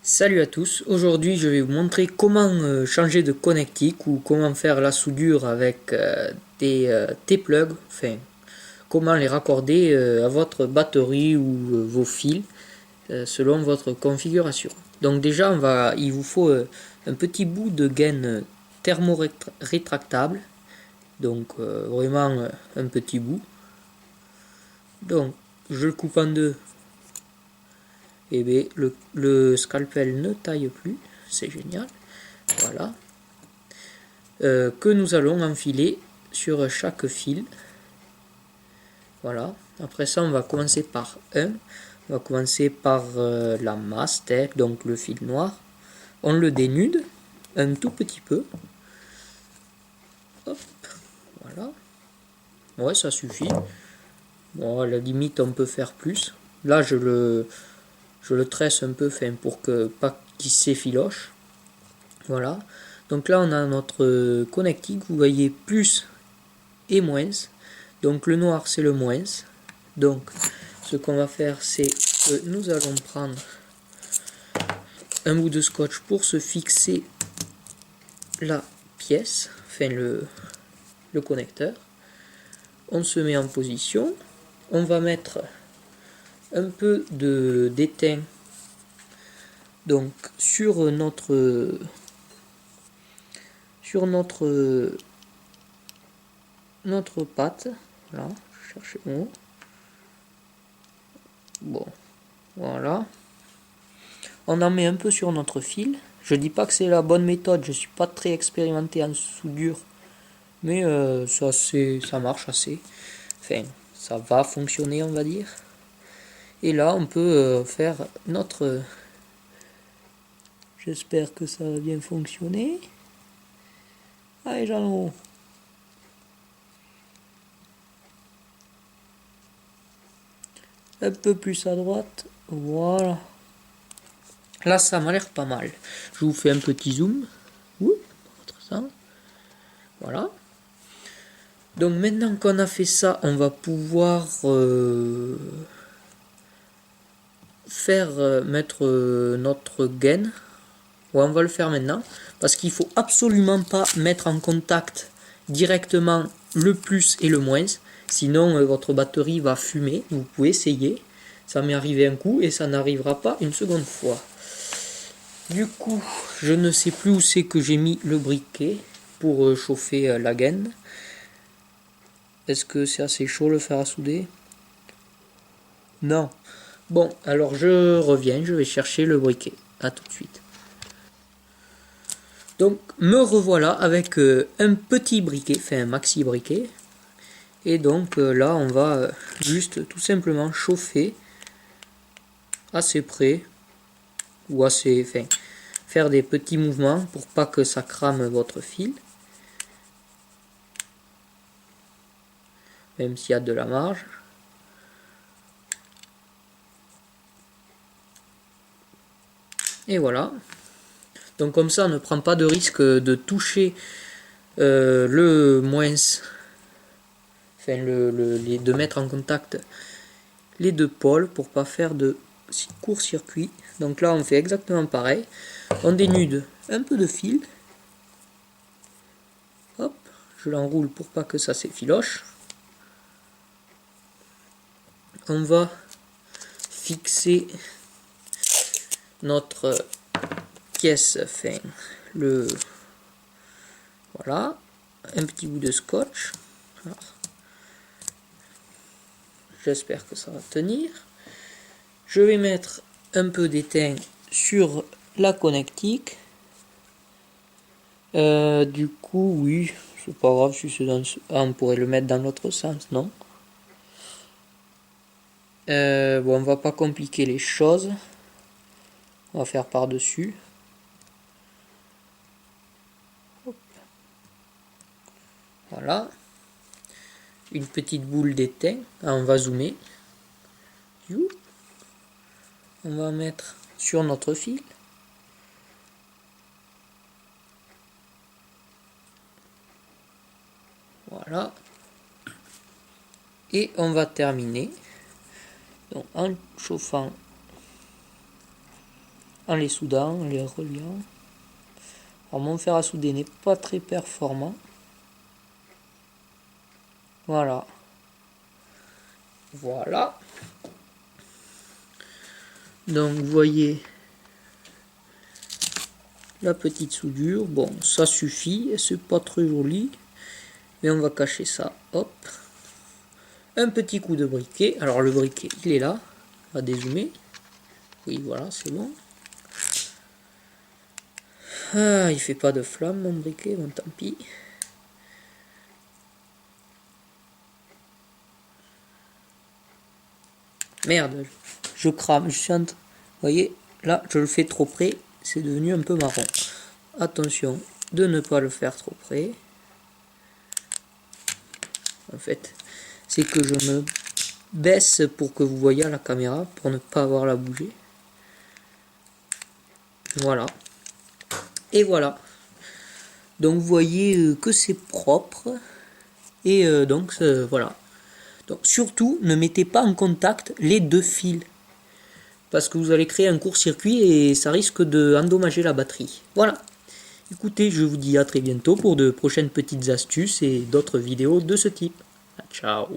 Salut à tous, aujourd'hui je vais vous montrer comment changer de connectique ou comment faire la soudure avec des T-plugs, enfin comment les raccorder à votre batterie ou vos fils selon votre configuration. Donc déjà il vous faut un petit bout de gaine thermorétractable, donc vraiment un petit bout. Donc je le coupe en deux. Et bien, le scalpel ne taille plus, c'est génial. Voilà. Que nous allons enfiler sur chaque fil. Voilà. Après ça, on va commencer par un. On va commencer par la masthead, donc le fil noir. On le dénude un tout petit peu. Hop. Voilà. Ouais, ça suffit. Bon, à la limite, on peut faire plus. Là, je le tresse un peu fin pour que pas qu'il s'effiloche. Voilà. Donc là, on a notre connectique. Vous voyez plus et moins. Donc le noir, c'est le moins. Donc, ce qu'on va faire, c'est que nous allons prendre un bout de scotch pour se fixer la pièce, enfin le connecteur. On se met en position. On va mettre un peu d'étain donc sur notre patte. Voilà, je cherche le mot. Bon, voilà. On en met un peu sur notre fil. Je dis pas que c'est la bonne méthode, je suis pas très expérimenté en soudure, mais ça marche assez. Enfin, ça va fonctionner, on va dire. Et là, on peut faire notre... J'espère que ça va bien fonctionner. Allez, Jean. Un peu plus à droite. Voilà. Là, ça m'a l'air pas mal. Je vous fais un petit zoom. Voilà. Donc maintenant qu'on a fait ça, on va pouvoir mettre notre gaine. Ouais, on va le faire maintenant. Parce qu'il faut absolument pas mettre en contact directement le plus et le moins. Sinon, votre batterie va fumer. Vous pouvez essayer. Ça m'est arrivé un coup et ça n'arrivera pas une seconde fois. Du coup, je ne sais plus où c'est que j'ai mis le briquet pour chauffer la gaine. Est-ce que c'est assez chaud le fer à souder? Non. Bon, alors je reviens, je vais chercher le briquet. A tout de suite. Donc me revoilà avec un petit briquet, enfin un maxi briquet. Et donc là on va juste tout simplement chauffer assez près ou assez, enfin, faire des petits mouvements pour pas que ça crame votre fil. Même s'il y a de la marge. Et voilà. Donc comme ça on ne prend pas de risque de toucher le moins, enfin de mettre en contact les deux pôles pour pas faire de court-circuit. Donc là on fait exactement pareil. On dénude un peu de fil. Hop, je l'enroule pour pas que ça s'effiloche. On va fixer notre pièce, enfin voilà, un petit bout de scotch. J'espère que ça va tenir. Je vais mettre un peu d'étain sur la connectique. Du coup, oui, c'est pas grave si c'est dans on pourrait le mettre dans l'autre sens, non? Bon, on va pas compliquer les choses. On va faire par-dessus. Voilà. Une petite boule d'étain. On va zoomer. On va mettre sur notre fil. Voilà. Et on va terminer donc en chauffant en les soudant, en les reliant. Alors mon fer à souder n'est pas très performant. Voilà. Voilà. Donc vous voyez la petite soudure. Bon, ça suffit, c'est pas très joli. Mais on va cacher ça. Hop. Un petit coup de briquet. Alors le briquet, il est là. On va dézoomer. Oui, voilà, c'est bon. Ah, il fait pas de flamme mon briquet, bon tant pis. Merde, je crame, je suis en... Vous voyez, là, je le fais trop près, c'est devenu un peu marron. Attention de ne pas le faire trop près. En fait, c'est que je me baisse pour que vous voyez à la caméra, pour ne pas avoir la bouger. Voilà. Et voilà. Donc vous voyez que c'est propre. Et donc voilà. Donc surtout, ne mettez pas en contact les deux fils. Parce que vous allez créer un court-circuit et ça risque d'endommager la batterie. Voilà. Écoutez, je vous dis à très bientôt pour de prochaines petites astuces et d'autres vidéos de ce type. Ciao.